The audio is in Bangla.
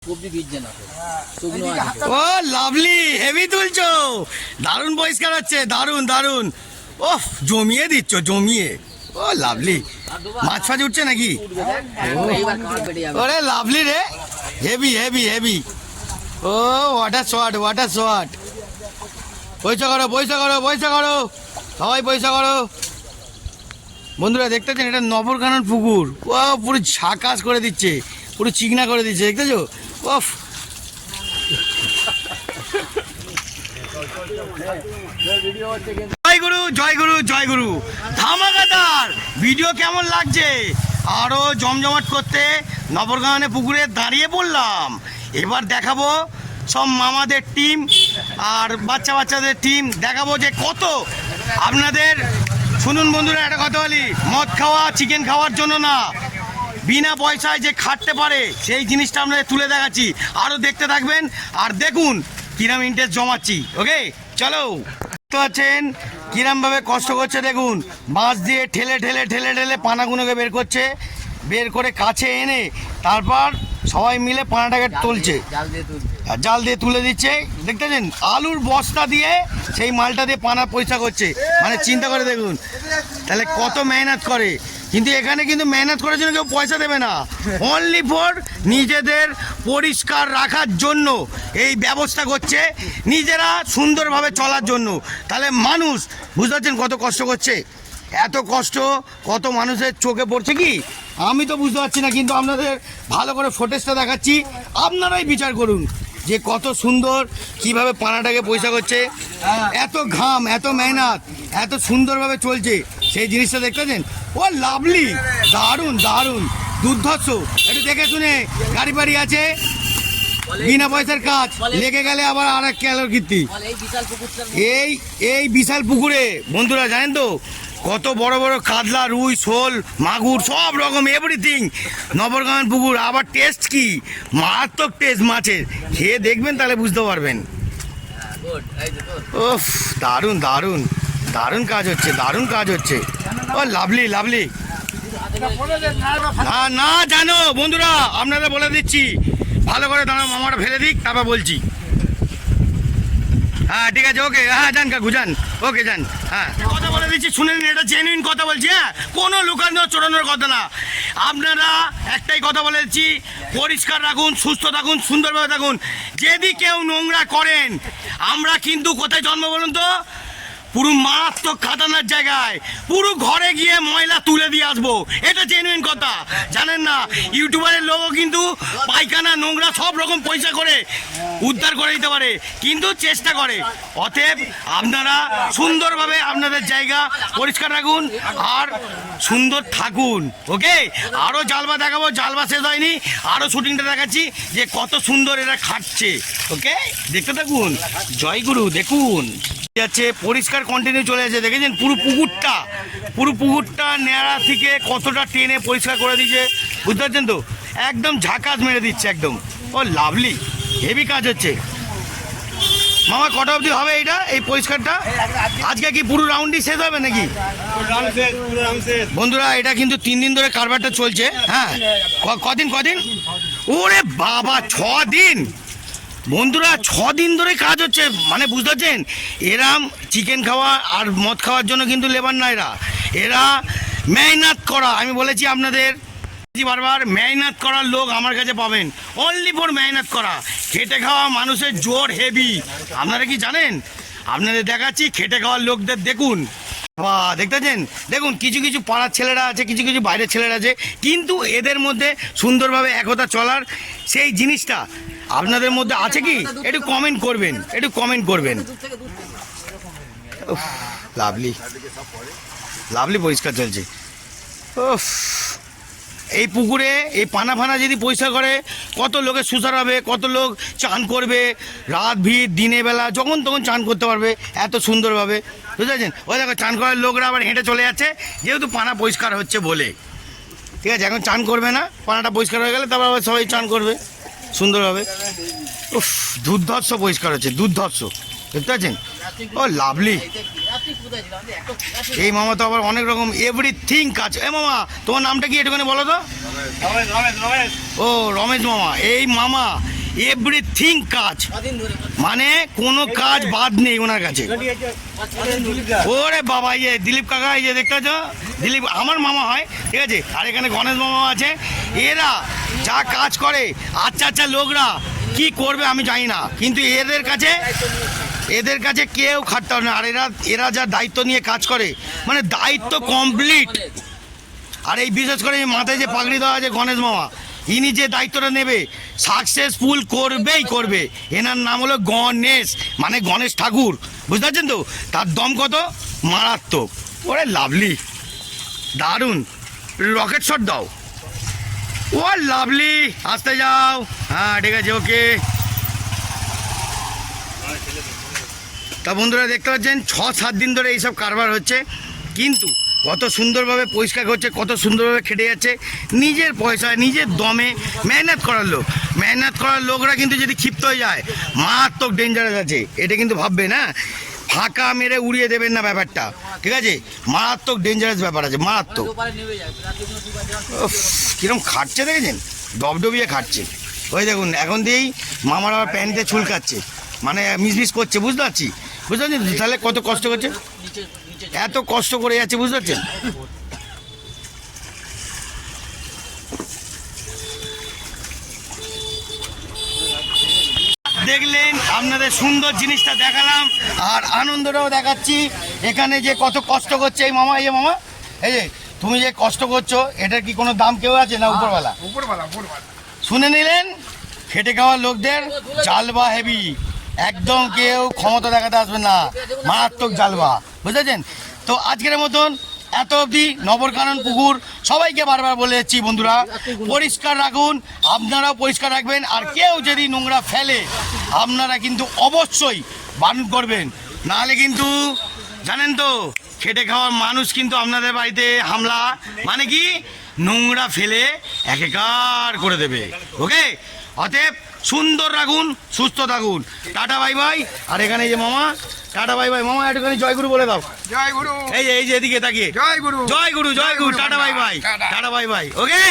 ও লাভলি, হেভি তুলছো, দারুণ পরিষ্কার হচ্ছে, দারুণ দারুণ। ওহ, জমিয়ে দিচ্ছ, জমিয়ে। ও লাভলি, মাছ ফাছ উঠছে নাকি? ওরে লাভলি রে, হেভি হেভি হেভি। ও ওয়াটার শট, ওয়াটার শট। পয়সা করো, পয়সা করো, পয়সা করো, সবাই পয়সা করো। বন্ধুরা দেখতেছেন, এটা নবরকানন পুকুর। ও পুরো ঝাকাস করে দিচ্ছে, পুরো চিকনা করে দিচ্ছে, দেখতেছো? ওফ, জয় গুরু, জয় গুরু, জয় গুরু। ধামাকাদার ভিডিও কেমন লাগছে? আরো জমজমাট করতে নবরকাননে পুকুরে দাঁড়িয়ে পড়লাম। এবার দেখাবো সব মামাদের টিম আর বাচ্চা বাচ্চাদের টিম, দেখাবো যে কত আপনাদের। শুনুন বন্ধুরা, একটা কথা বলি, মদ খাওয়া চিকেন খাওয়ার জন্য না, বিনা পয়সায় যে খাটতে পারে সেই জিনিসটা আপনাদের তুলে দেখাচ্ছি। আরও দেখতে থাকবেন আর দেখুন কিরম ইন্টারেস্ট জমাচ্ছি। ওকে চলো। দেখতে পাচ্ছেন কিরমভাবে কষ্ট করছে, দেখুন বাঁশ দিয়ে ঠেলে ঠেলে ঠেলে ঠেলে পানাগুলোকে বের করছে, বের করে কাছে এনে তারপর সবাই মিলে পানাটাকে তুলছে, জাল দিয়ে তুলে দিচ্ছে। দেখতেছেন আলুর বস্তা দিয়ে সেই মালটা দিয়ে পানা পয়সা করছে, মানে চিন্তা করে দেখুন তাহলে কত মেহনত করে। কিন্তু এখানে কিন্তু মেহনত করার জন্য কেউ পয়সা দেবে না, অনলি ফর নিজেদের পরিষ্কার রাখার জন্য এই ব্যবস্থা করছে, নিজেরা সুন্দরভাবে চলার জন্য। তাহলে মানুষ বুঝতে পারছেন কত কষ্ট করছে, এত কষ্ট কত মানুষের চোখে পড়ছে কি আমি তো বুঝতে পারছি না, কিন্তু আপনাদের ভালো করে ফুটেজটা দেখাচ্ছি, আপনারাই বিচার করুন যে কত সুন্দর কিভাবে পানাটাকে পয়সা করছে। এত ঘাম, এত মেহনত, এত সুন্দরভাবে চলছে, সেই জিনিসটা দেখতেছেন। ও লাভলি, দারুণ দারুণ, দুর্ধর্ষ। একটু দেখে শুনে গাড়ি বাড়ি আছে, বিনা পয়সার কাজ, লেগে গেলে আবার আর এক ক্যালোর কীর্তি। এই বিশাল পুকুরে বন্ধুরা জানেন তো কত বড় বড় কাতলা, রুই, শোল, মাগুর, সব রকম এভরিথিং নবরকানন পুকুর। আবার টেস্ট কি মারাত্মক টেস্ট মাছের, খেয়ে দেখবেন তাহলে বুঝতে পারবেন। ওফ, দারুণ দারুণ দারুণ কাজ হচ্ছে, দারুণ কাজ হচ্ছে। ও লাভলি লাভলি। না না জানো বন্ধুরা, আপনারা বলে দিচ্ছি, ভালো করে দাঁড়াও, মামাটা ফেলে দিক তারপর বলছি। হ্যাঁ ঠিক আছে, ওকে, হ্যাঁ যান কাকু যান, ওকে যান। হ্যাঁ কথা বলে দিচ্ছি, শুনে নিন, এটা জেনুইন কথা বলছি, হ্যাঁ কোনো লুকানো চড়ানোর কথা না। আপনারা একটাই কথা বলে দিচ্ছি, পরিষ্কার রাখুন, সুস্থ থাকুন, সুন্দরভাবে থাকুন। যদি কেউ নোংরা করেন, আমরা কিন্তু কোথায় জন্ম বলুন তো, পুরো মারাত্মক খাতানার জায়গায়, পুরো ঘরে গিয়ে ময়লা তুলে দিয়ে আসবো, এটা জেনুইন কথা। জানেন না, ইউটিউবারের লোকও কিন্তু পায়খানা নোংরা সব রকম পয়সা করে উদ্ধার করে দিতে পারে, কিন্তু চেষ্টা করে। অতএব আপনারা সুন্দরভাবে আপনাদের জায়গা পরিষ্কার রাখুন আর সুন্দর থাকুন। ওকে, আরও জালবা দেখাবো, জালবা শেষ হয়নি, আরও শুটিংটা দেখাচ্ছি যে কত সুন্দর এরা খাটছে। ওকে, দেখতে থাকুন। জয়গুরু, দেখুন যাচ্ছে পরিষ্কার কন্টিনিউ চলে যাচ্ছে, দেখেছেন পুরো পুকুরটা নেড়া থেকে কতটা টেনে পরিষ্কার করে দিচ্ছে, বুঝতে পারছেন তো? একদম ঝাকাস মেরে দিচ্ছে একদম। ও লাভলি, হেভি কাজ হচ্ছে। মামা কটা অবধি হবে এইটা, এই পরিষ্কারটা? আজকে কি পুরো রাউন্ডই শেষ হবে নাকি? বন্ধুরা এটা কিন্তু 3 দিন ধরে কারবারটা চলছে। হ্যাঁ, কদিন? ওরে বাবা, 6 দিন বন্ধুরা, 6 দিন ধরে কাজ হচ্ছে। মানে বুঝতে পারছেন, এরাম চিকেন খাওয়া আর মদ খাওয়ার জন্য কিন্তু লেবার না, এরা মেহনত করা। আমি বলেছি আপনাদের বারবার, মেহনত করার লোক আমার কাছে পাবেন, অনলি ফর মেহনত করা। খেটে খাওয়া মানুষের জোর হেভি, আপনারা কি জানেন? আপনাদের দেখাচ্ছি খেটে খাওয়ার লোকদের, দেখুন দেখতেছেন, দেখুন কিছু কিছু পাড়ার ছেলেরা আছে, কিছু কিছু বাইরের ছেলেরা আছে, কিন্তু এদের মধ্যে সুন্দরভাবে একতা চলার সেই জিনিসটা আপনাদের মধ্যে আছে কি? একটু কমেন্ট করবেন, একটু কমেন্ট করবেন। লাভলি লাভলি পরিষ্কার চলছে। উফ, এই পুকুরে এই পানা ফানা যদি পরিষ্কার করে কত লোকের সুসার হবে, কত লোক চান করবে, রাত ভিড় দিনে বেলা যখন তখন চান করতে পারবে এত সুন্দরভাবে, বুঝতে পারছেন? ওই দেখো চান করার লোকরা আবার হেঁটে চলে যাচ্ছে, যেহেতু পানা পরিষ্কার হচ্ছে বলে। ঠিক আছে, এখন চান করবে না, পানাটা পরিষ্কার হয়ে গেলে তারপর আবার সবাই চান করবে সুন্দরভাবে। উফ, দুর্ধর্ষ পরিষ্কার হচ্ছে, দুর্ধর্ষ। দেখতে পাচ্ছেন? ও লাভলি। এই মামা তো আবার অনেক রকম এভরিথিং কাজ। এ মামা তোমার নামটা কি একটুখানি বলো তো? ও রমেশ মামা। এই মামা এভরিথিং কাজ, মানে কোনো কাজ বাদ নেই ওনার কাছে। ওরে বাবা, ইয়ে দিলীপ কাকা, এই যে দেখতে পাচ্ছ, দিলীপ আমার মামা হয়, ঠিক আছে। আর এখানে গণেশ মামা আছে। এরা যা কাজ করে, আচ্ছা আচ্ছা লোকরা কি করবে আমি জানি না, কিন্তু এদের কাছে কেউ খাটতে হবে না। আর এরা যা দায়িত্ব নিয়ে কাজ করে, মানে দায়িত্ব কমপ্লিট। আর এই বিশেষ করে এই মাথায় যে পাগড়ি দেওয়া আছে গণেশ মামা, ইনি যে দায়িত্বটা নেবে সাকসেসফুল করবেই করবে। এনার নাম হলো গণেশ, মানে গণেশ ঠাকুর, বুঝতে পারছেন তো? তার দম কত মারাত্মক। ওরে লাভলি, দারুণ। রকেট শট দাও। ও লাভলি, আসতে যাও। হ্যাঁ ঠিক আছে, ওকে। তা বন্ধুরা দেখতে পাচ্ছেন 6-7 দিন ধরে এইসব কারবার হচ্ছে, কিন্তু কত সুন্দরভাবে পরিষ্কার করছে, কত সুন্দরভাবে খেটে যাচ্ছে নিজের পয়সায়, নিজের দমে। মেহনত করার লোকরা কিন্তু যদি ক্ষিপ্ত হয়ে যায়, মারাত্মক ডেঞ্জারাস আছে। এটা কিন্তু ভাববেন, হ্যাঁ, ফাঁকা মেরে উড়িয়ে দেবেন না ব্যাপারটা, ঠিক আছে? মারাত্মক ডেঞ্জারাস ব্যাপার আছে, মারাত্মক। কিরম খাটছে দেখেছেন, ডবডবিয়ে খাটছে। ওই দেখুন, এখন দিয়েই মামার আবার প্যান্টে চুলকাচ্ছে, মানে মিসমিস করছে, বুঝতে পারছি। বুঝতে পারছেন তাহলে কত কষ্ট করছে, এত কষ্ট করে যাচ্ছে, বুঝতে পারছেন? দেখলেন, আপনাদের সুন্দর জিনিসটা দেখালাম আর আনন্দটাও দেখাচ্ছি। এখানে যে কত কষ্ট করছে এই মামা, এই মামা, এই যে তুমি যে কষ্ট করছো, এটার কি কোনো দাম কেউ আছে না? উপরওয়ালা শুনে নিলেন, খেটে খাওয়ার লোকদের জালবা হেভি, একদম কেউ ক্ষমতা দেখাতে আসবে না, মারাত্মক জালবা, বুঝেছেন তো? আজকের মতন এত অবধি। নবরকানন পুকুর সবাইকে বারবার বলে যাচ্ছি বন্ধুরা, পরিষ্কার রাখুন, আপনারাও পরিষ্কার রাখবেন। আর কেউ যদি নোংরা ফেলে আপনারা কিন্তু অবশ্যই বারণ করবেন, নাহলে কিন্তু জানেন তো খেটে খাওয়ার মানুষ কিন্তু আপনাদের বাড়িতে হামলা, মানে কি নোংরা ফেলে একাকার করে দেবে। ওকে, অতএব সুন্দর রাখুন, সুস্থ থাকুন। Tata bye by. আর এখানে এই যে মামা, টাটা বাই বাই। মামা একটুখানি জয়গুরু বলে দাও। জয় গুরু। এই যে এদিকে তাকিয়ে, জয় গুরু। জয় গুরু, জয় গুরু, tata bye bye, tata bye bye. ওকে।